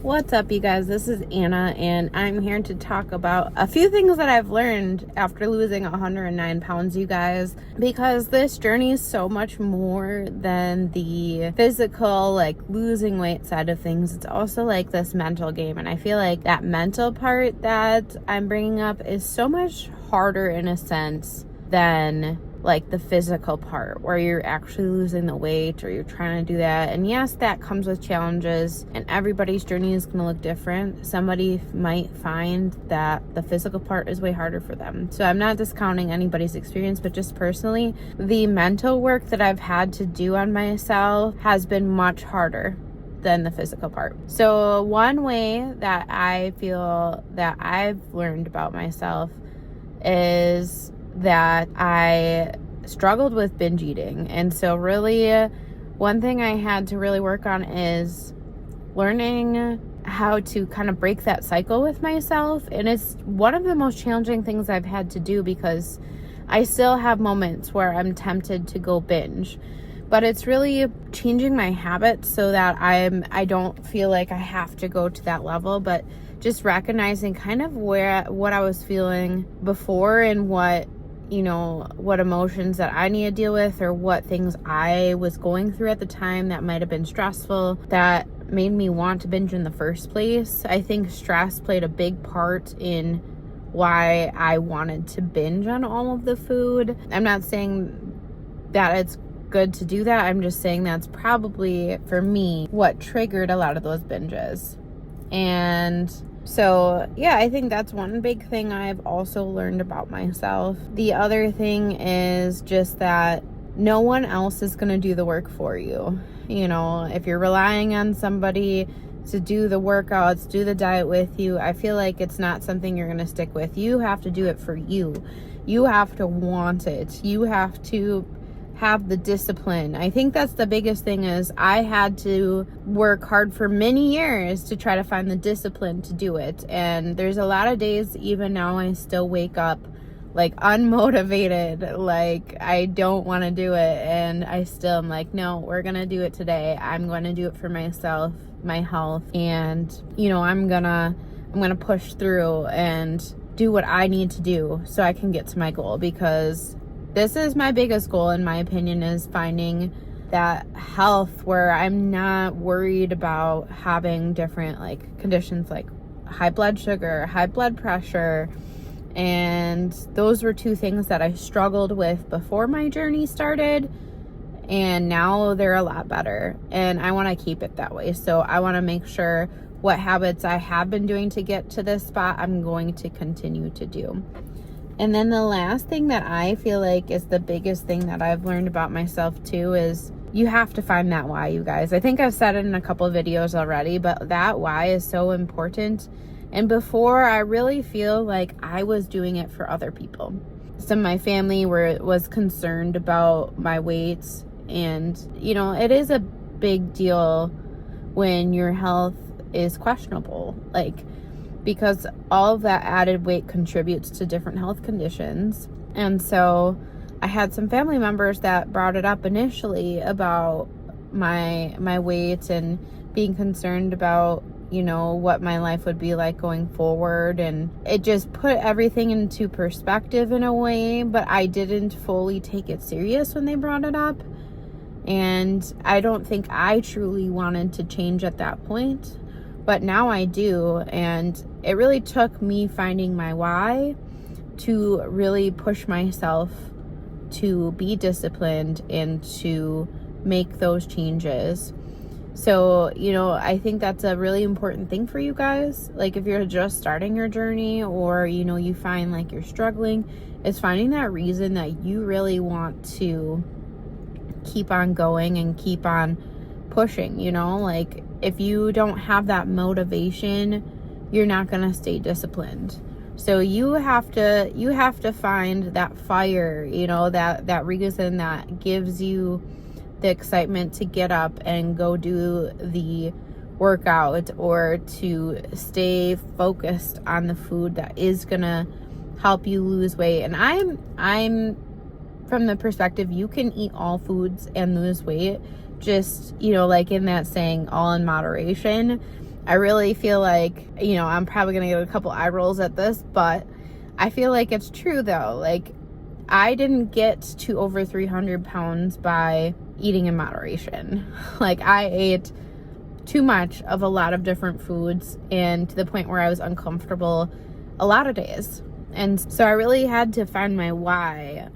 What's up, you guys? This is Anna, and I'm here to talk about a few things that I've learned after losing 109 pounds, you guys, because this journey is so much more than the physical, like losing weight side of things. It's also like this mental game, and I feel like that mental part that I'm bringing up is so much harder in a sense than like the physical part where you're actually losing the weight or you're trying to do that. And yes, that comes with challenges, and everybody's journey is going to look different. Somebody might find that the physical part is way harder for them. So I'm not discounting anybody's experience, but just personally, the mental work that I've had to do on myself has been much harder than the physical part. So one way that I feel that I've learned about myself is that I struggled with binge eating. And so really one thing I had to really work on is learning how to kind of break that cycle with myself. And it's one of the most challenging things I've had to do because I still have moments where I'm tempted to go binge. But it's really changing my habits so that I don't feel like I have to go to that level, but just recognizing kind of what I was feeling before and what emotions that I need to deal with, or what things I was going through at the time that might have been stressful that made me want to binge in the first place. I think stress played a big part in why I wanted to binge on all of the food. I'm not saying that it's good to do that. I'm just saying that's probably, for me, what triggered a lot of those binges. And so, yeah, I think that's one big thing I've also learned about myself. The other thing is just that no one else is going to do the work for you. You know, if you're relying on somebody to do the workouts, do the diet with you, I feel like it's not something you're going to stick with. You have to do it for you. You have to want it. You have to have the discipline. I think that's the biggest thing, is I had to work hard for many years to try to find the discipline to do it. And there's a lot of days, even now, I still wake up like unmotivated, like I don't want to do it, and I still am like, no, we're gonna do it today. I'm going to do it for myself, my health, and I'm gonna push through and do what I need to do so I can get to my goal, because this is my biggest goal, in my opinion, is finding that health where I'm not worried about having different like conditions like high blood sugar, high blood pressure. And those were two things that I struggled with before my journey started, and now they're a lot better, and I want to keep it that way. So I want to make sure what habits I have been doing to get to this spot, I'm going to continue to do. And then the last thing that I feel like is the biggest thing that I've learned about myself too is you have to find that why, you guys. I think I've said it in a couple of videos already, but that why is so important. And before, I really feel like I was doing it for other people. Some of my family was concerned about my weight, and it is a big deal when your health is questionable, because all of that added weight contributes to different health conditions. And so I had some family members that brought it up initially about my weight and being concerned about what my life would be like going forward, and it just put everything into perspective in a way, but I didn't fully take it serious when they brought it up, and I don't think I truly wanted to change at that point. But now I do, and it really took me finding my why to really push myself to be disciplined and to make those changes. So, I think that's a really important thing for you guys. Like if you're just starting your journey, or, you find like you're struggling, is finding that reason that you really want to keep on going and keep on pushing. Like if you don't have that motivation, you're not going to stay disciplined. So you have to find that fire, that reason that gives you the excitement to get up and go do the workout, or to stay focused on the food that is going to help you lose weight. And I'm from the perspective, you can eat all foods and lose weight. Just, like in that saying, all in moderation. I really feel like, you know, I'm probably gonna get a couple eye rolls at this, but I feel like it's true though. Like, I didn't get to over 300 pounds by eating in moderation. Like, I ate too much of a lot of different foods, and to the point where I was uncomfortable a lot of days. And so I really had to find my why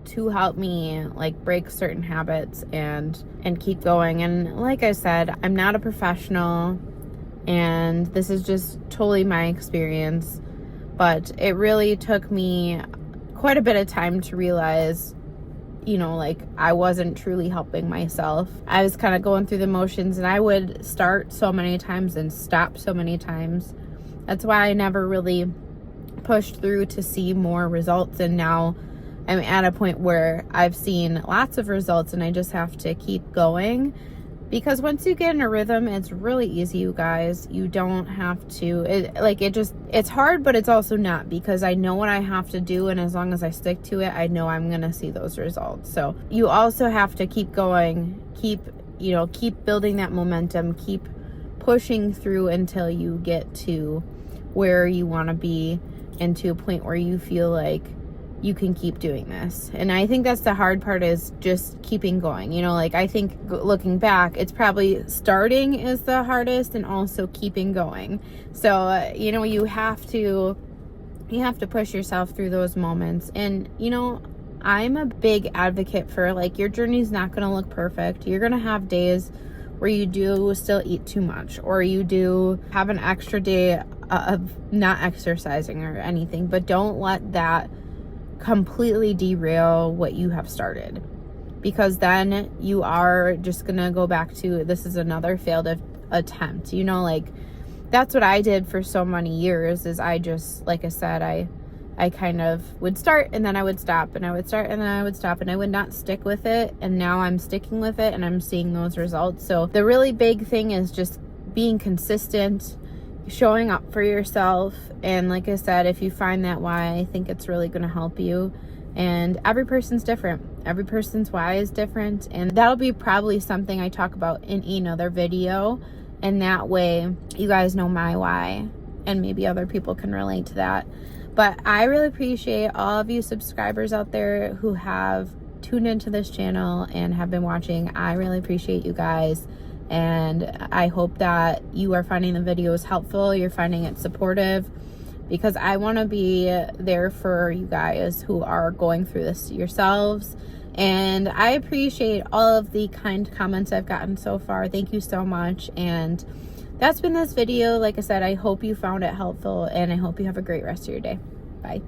to help me like break certain habits and keep going. And like I said, I'm not a professional, and this is just totally my experience, but it really took me quite a bit of time to realize, you know, like, I wasn't truly helping myself. I was kind of going through the motions, and I would start so many times and stop so many times. That's why I never really pushed through to see more results. And now I'm at a point where I've seen lots of results, and I just have to keep going. Because once you get in a rhythm, it's really easy, you guys. You don't have to, it's hard, but it's also not, because I know what I have to do, and as long as I stick to it, I know I'm gonna see those results. So you also have to keep going, keep building that momentum, keep pushing through until you get to where you want to be, and to a point where you feel like you can keep doing this. And I think that's the hard part, is just keeping going. You know, like, I think looking back, it's probably starting is the hardest, and also keeping going. So, you know, you have to push yourself through those moments. And, you know, I'm a big advocate for, like, your journey's not going to look perfect. You're going to have days where you do still eat too much, or you do have an extra day of not exercising or anything, but don't let that completely derail what you have started, because then you are just gonna go back to, this is another failed attempt. You know, like, that's what I did for so many years, is I just, like I said, I kind of would start, and then I would stop, and I would start, and then I would stop, and I would not stick with it. And now I'm sticking with it, and I'm seeing those results. So the really big thing is just being consistent, showing up for yourself. And like I said, if you find that why, I think it's really going to help you. And every person's different. Every person's why is different. And that'll be probably something I talk about in another video. And that way you guys know my why, and maybe other people can relate to that. But I really appreciate all of you subscribers out there who have tuned into this channel and have been watching. I really appreciate you guys. And I hope that you are finding the videos helpful, you're finding it supportive, because I want to be there for you guys who are going through this yourselves. And I appreciate all of the kind comments I've gotten so far. Thank you so much. And that's been this video. Like I said, I hope you found it helpful, and I hope you have a great rest of your day. Bye.